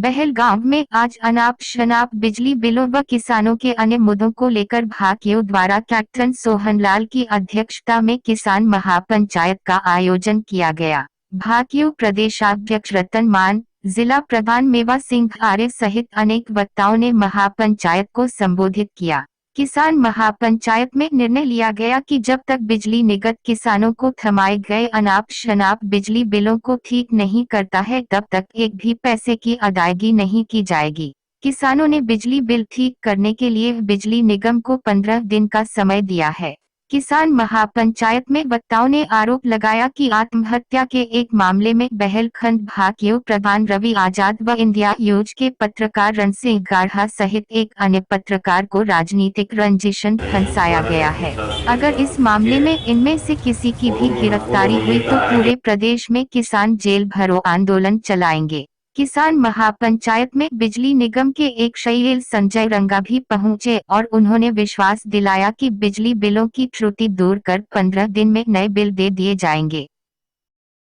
बहलगांव में आज अनाप शनाप बिजली बिलों व किसानों के अन्य मुद्दों को लेकर भाकियों द्वारा कैप्टन सोहनलाल की अध्यक्षता में किसान महापंचायत का आयोजन किया गया। भाकियों प्रदेशाध्यक्ष रतन मान, जिला प्रधान मेवा सिंह आर्य सहित अनेक वक्ताओं ने महापंचायत को संबोधित किया। किसान महापंचायत में निर्णय लिया गया कि जब तक बिजली निगम किसानों को थमाए गए अनाप शनाप बिजली बिलों को ठीक नहीं करता है तब तक एक भी पैसे की अदायगी नहीं की जाएगी। किसानों ने बिजली बिल ठीक करने के लिए बिजली निगम को 15 दिन का समय दिया है। किसान महापंचायत में वक्ताओं ने आरोप लगाया कि आत्महत्या के एक मामले में बहलखंड भाकियों प्रधान रवि आजाद व इंडिया न्यूज के पत्रकार रणसिंह गाढ़ा सहित एक अन्य पत्रकार को राजनीतिक रंजिशन फंसाया गया है। अगर इस मामले में इनमें से किसी की भी गिरफ्तारी हुई तो पूरे प्रदेश में किसान जेल भरो आंदोलन चलाएंगे। किसान महापंचायत में बिजली निगम के एक शैल संजय रंगा भी पहुंचे और उन्होंने विश्वास दिलाया कि बिजली बिलों की त्रुटि दूर कर 15 दिन में नए बिल दे दिए जाएंगे।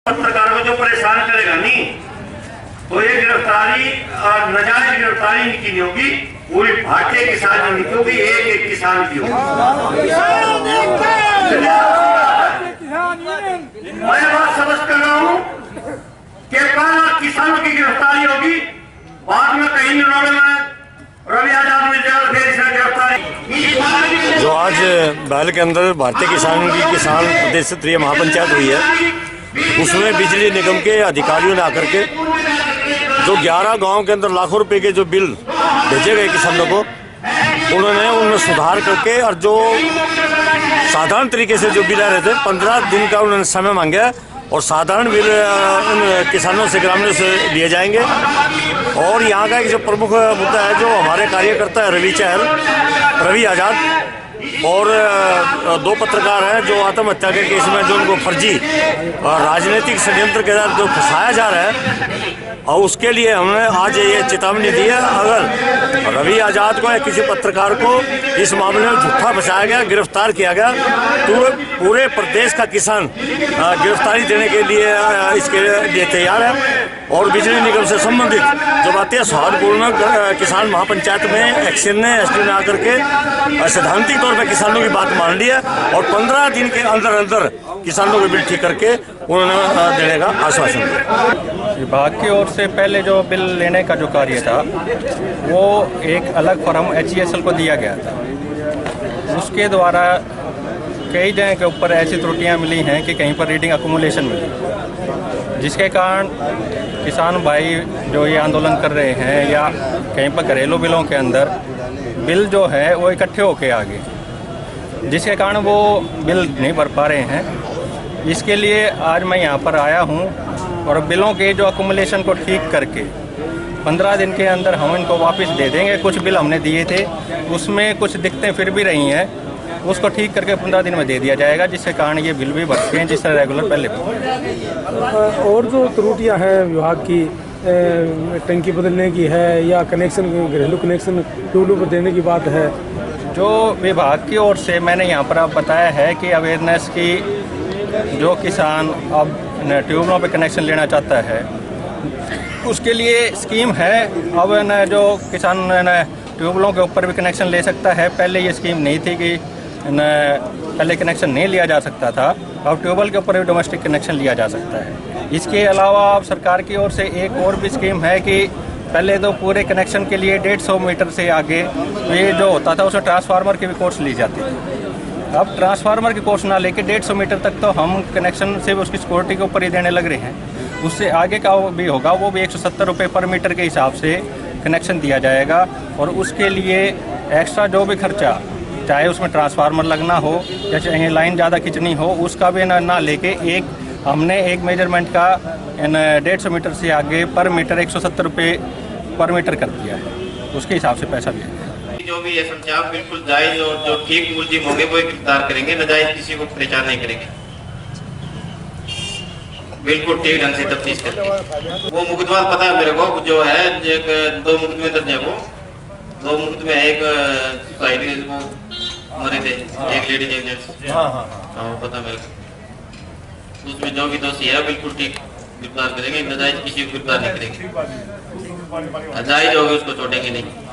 पत्रकारों को जो परेशान करेगा नहीं तो ये गिरफ्तारी और नाजायज गिरफ्तारी इनकी नहीं होगी, पूरी भारतीय किसान की होगी, एक किसान की होगी। मैं बात समझ कर रहा हूँ कि किसानों की गिरफ्तारी होगी, बाद में कहीं रवि आजाद में गिरफ्तारी। जो आज बहल के अंदर भारतीय किसान प्रदेश स्तरीय महापंचायत हुई है, उसमें बिजली निगम के अधिकारियों ने आकर के जो 11 गांव के अंदर लाखों रुपए के जो बिल भेजे गए किसानों को, उन्होंने उनमें सुधार करके और जो साधारण तरीके से जो बिल आ रहे थे 15 दिन का उन्होंने समय मांगा और साधारण बिल उन किसानों से ग्रामीणों से लिए जाएंगे। और यहाँ का एक जो प्रमुख मुद्दा है, जो हमारे कार्यकर्ता है रवि आजाद और 2 पत्रकार हैं जो आत्महत्या के केस में जो उनको फर्जी राजनीतिक षड्यंत्र के साथ जो फंसाया जा रहा है, और उसके लिए हमने आज ये चेतावनी दी है। अगर रवि आजाद को या किसी पत्रकार को इस मामले में झूठा फंसाया गया, गिरफ्तार किया गया, तो पूरे प्रदेश का किसान गिरफ्तारी देने के लिए इसके लिए तैयार है। और बिजली निगम से संबंधित जो बातें सौहार्दपूर्ण किसान महापंचायत में एक्शन ने एसडी ने आकर के सैद्धांतिक तौर पर किसानों की बात मान ली है और 15 दिन के अंदर अंदर किसानों को बिल ठीक करके उन्होंने देने का आश्वासन दिया। विभाग की ओर से पहले जो बिल लेने का जो कार्य था वो एक अलग फर्म HESL को दिया गया था। उसके द्वारा कई जगह के ऊपर ऐसी त्रुटियां मिली हैं कि कहीं पर रीडिंग अकोमोलेशन मिली, जिसके कारण किसान भाई जो ये आंदोलन कर रहे हैं या कहीं पर घरेलू बिलों के अंदर बिल जो है वो इकट्ठे होके आ गए, जिसके कारण वो बिल नहीं भर पा रहे हैं। इसके लिए आज मैं यहाँ पर आया हूँ और बिलों के जो अकोमोलेशन को ठीक करके 15 दिन के अंदर हम इनको वापस दे देंगे। कुछ बिल हमने दिए थे, उसमें कुछ दिक्कतें फिर भी रही हैं, उसको ठीक करके 15 दिन में दे दिया जाएगा, जिसके कारण ये बिल भी भरते हैं जिस तरह रेगुलर पहले भी। और जो त्रुटियां हैं विभाग की, टंकी बदलने की है या कनेक्शन घरेलू कनेक्शन ट्यूबवेल पर देने की बात है, जो विभाग की ओर से मैंने यहाँ पर आप बताया है कि अवेयरनेस की, जो किसान अब ट्यूबवेलों पे कनेक्शन लेना चाहता है उसके लिए स्कीम है। अब न जो किसान न ट्यूबवेलों के ऊपर भी कनेक्शन ले सकता है। पहले ये स्कीम नहीं थी कि न पहले कनेक्शन नहीं लिया जा सकता था, अब ट्यूबवेल के ऊपर भी डोमेस्टिक कनेक्शन लिया जा सकता है। इसके अलावा अब सरकार की ओर से एक और भी स्कीम है कि पहले तो पूरे कनेक्शन के लिए 150 मीटर से आगे ये जो होता था उसमें ट्रांसफार्मर की भी कोर्स ली जाती थी। अब ट्रांसफार्मर की कोर्स ना लेके 150 मीटर तक तो हम कनेक्शन से उसकी सिक्योरिटी के ऊपर ही देने लग रहे हैं। उससे आगे का भी होगा वो भी 170 रुपये पर मीटर के हिसाब से कनेक्शन दिया जाएगा। और उसके लिए एक्स्ट्रा जो भी खर्चा, चाहे उसमें ट्रांसफार्मर लगना हो या चाहे लाइन ज़्यादा खींचनी हो, उसका भी ना लेके हमने एक मेजरमेंट का 150 मीटर से आगे पर मीटर 170 रुपये पर मीटर कर दिया है, उसके हिसाब से पैसा दिया है। जो भी ऐसा बिल्कुल जायज और जो ठीक मुलजिम होंगे वो गिरफ्तार करेंगे, नाजायज किसी को परेशान नहीं करेंगे, बिल्कुल ठीक ढंग से तफ्तीश करेंगे। वो मुकदमा पता है मेरे को, जो है 2 मुकदमे दर्ज है, वो 2 मुकदमे, एक सोसाइटी वो मरे थे, एक लेडीज एक जेंट्स, हाँ पता मेरे को। उसमें जो भी दोषी है बिल्कुल ठीक गिरफ्तार करेंगे, नाजायज किसी को गिरफ्तार नहीं करेंगे। जायज होगा उसको छोड़ेंगे नहीं।